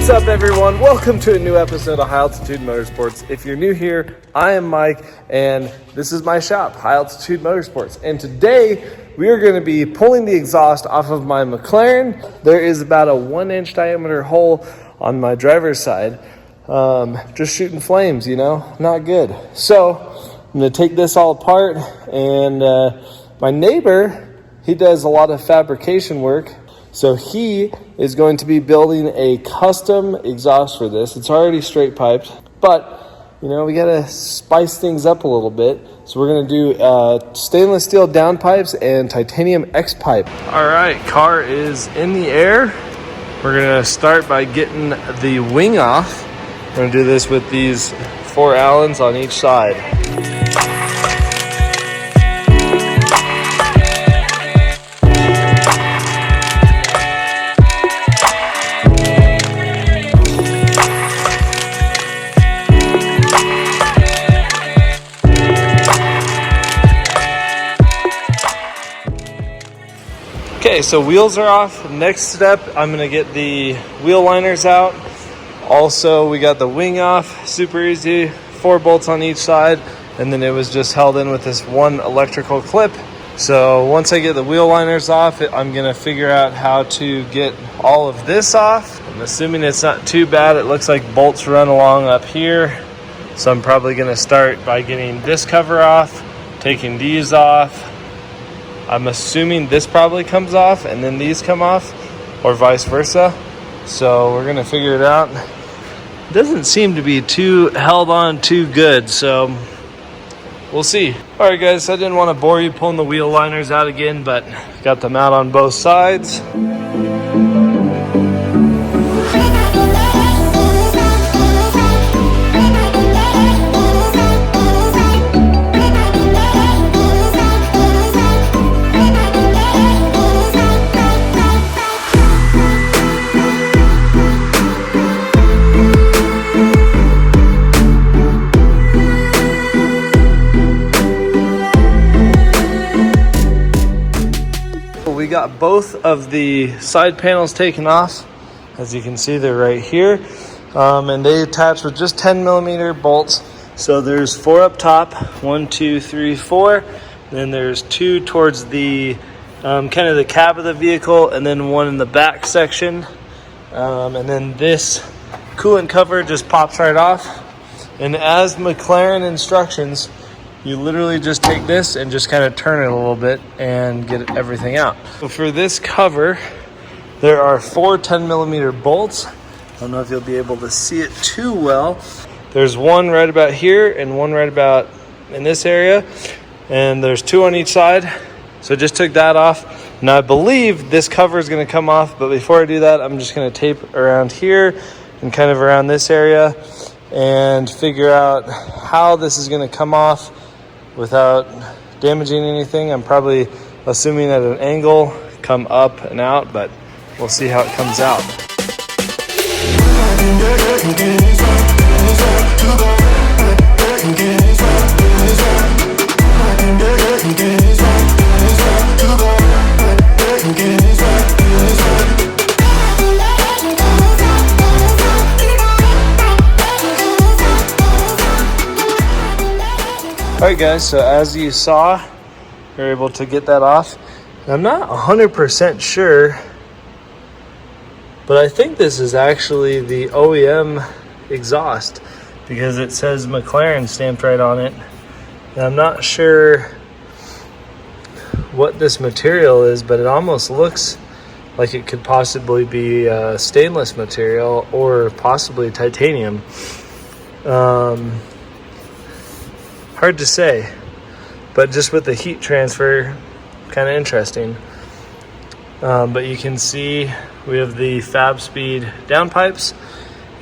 What's up, everyone? Welcome to a new episode of High Altitude Motorsports. If you're new here, I am Mike, and this is my shop, High Altitude Motorsports. And today, we are going to be pulling the exhaust off of my Mclaren. There is about a 1-inch diameter hole on my driver's side. Just shooting flames, you know, not good. So, I'm going to take this all apart, and my neighbor, he does a lot of fabrication work. So he is going to be building a custom exhaust for this. It's already straight piped, but you know, we gotta spice things up a little bit. So we're gonna do stainless steel downpipes and titanium X pipe. All right, car is in the air. We're gonna start by getting the wing off. We're gonna do this with these 4 Allens on each side. Okay, so wheels are off. Next step, I'm gonna get the wheel liners out. Also, we got the wing off, super easy, 4 bolts on each side, and then it was just held in with this one electrical clip. So once I get the wheel liners off, I'm gonna figure out how to get all of this off. I'm assuming it's not too bad. It looks like bolts run along up here. So I'm probably gonna start by getting this cover off, taking these off. I'm assuming this probably comes off and then these come off, or vice versa. So we're gonna figure it out. It doesn't seem to be too held on too good, so we'll see. All right, guys, I didn't want to bore you pulling the wheel liners out again, but got them out on both sides. We got both of the side panels taken off. As you can see, they're right here. And they attach with just 10mm bolts. So there's 4 up top, 1, 2, 3, 4. Then there's 2 towards the kind of the cab of the vehicle, and then 1 in the back section. And then this coolant cover just pops right off. And as Mclaren instructions, you literally just take this and just kind of turn it a little bit and get everything out. So for this cover, there are 4 10mm bolts. I don't know if you'll be able to see it too well. There's 1 right about here and 1 right about in this area. And there's 2 on each side. So I just took that off. Now I believe this cover is gonna come off, but before I do that, I'm just gonna tape around here and kind of around this area and figure out how this is gonna come off without damaging anything. I'm probably assuming at an angle, come up and out, but we'll see how it comes out. Alright guys, so as you saw, you're able to get that off. I'm not 100% sure, but I think this is actually the OEM exhaust because it says Mclaren stamped right on it. And I'm not sure what this material is, but it almost looks like it could possibly be stainless material or possibly titanium. Hard to say, but just with the heat transfer, kind of interesting. But you can see we have the Fab Speed downpipes,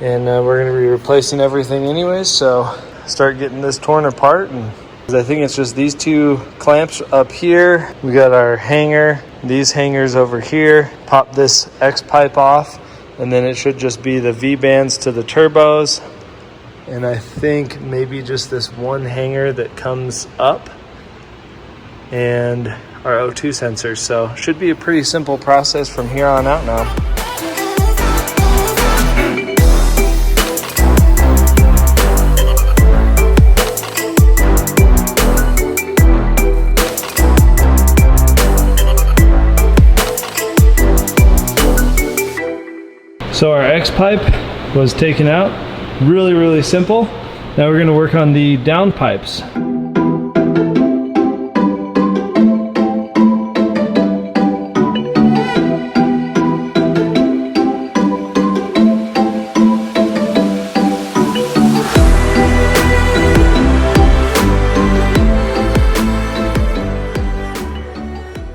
and we're going to be replacing everything anyways, so start getting this torn apart. And I think it's just these 2 clamps up here. We got our hanger, these hangers over here. Pop this X pipe off, and then it should just be the V-bands to the turbos. And I think maybe just this 1 hanger that comes up, and our O2 sensors. So should be a pretty simple process from here on out now. X pipe was taken out. Really, really simple. Now we're gonna work on the down pipes.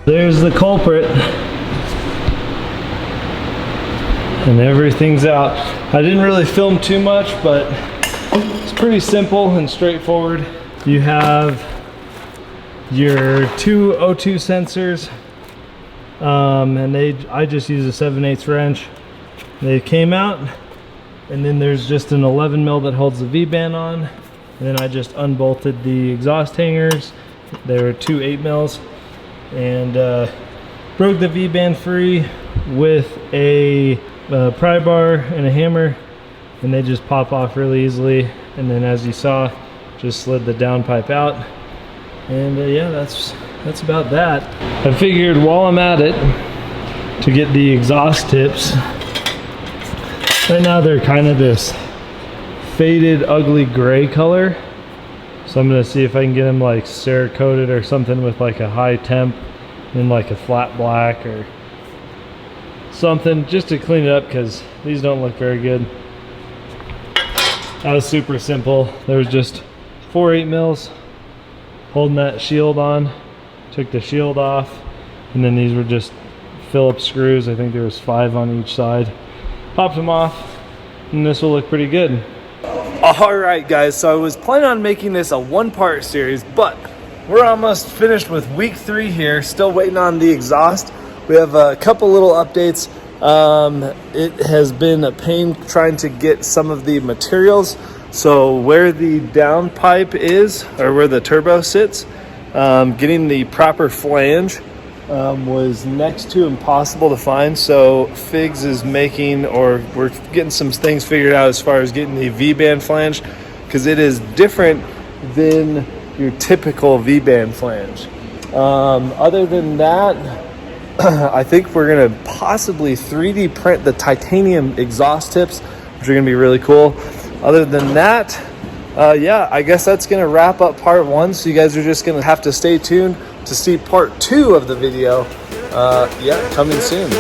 There's the culprit. And everything's out. I didn't really film too much, but it's pretty simple and straightforward. You have your two O2 sensors, and I just use a 7/8 wrench. They came out, and then there's just an 11 mil that holds the V-band on, and then I just unbolted the exhaust hangers. There were two 8 mils, and broke the V-band free with a pry bar and a hammer, and they just pop off really easily. And then, as you saw, just slid the down pipe out, and yeah, that's about that. I figured while I'm at it to get the exhaust tips. Right now they're kind of this faded, ugly gray color, so I'm gonna see if I can get them like Cerakoted or something with like a high temp and like a flat black or something, just to clean it up, because these don't look very good. That was super simple. There was just 4 8 mils holding that shield on. Took the shield off, and then these were just Phillips screws. I think there was 5 on each side. Popped them off, and this will look pretty good. All right, guys, so I was planning on making this a 1-part series, but we're almost finished with week 3 here. Still waiting on the exhaust. We have a couple little updates. It has been a pain trying to get some of the materials. So where the down pipe is, or where the turbo sits, getting the proper flange was next to impossible to find. So Figs is making, or we're getting some things figured out as far as getting the V-band flange, because it is different than your typical V-band flange. Other than that, I think we're gonna possibly 3D print the titanium exhaust tips, which are gonna be really cool. Other than that, yeah, I guess that's gonna wrap up part 1. So you guys are just gonna have to stay tuned to see part 2 of the video. Yeah, coming soon.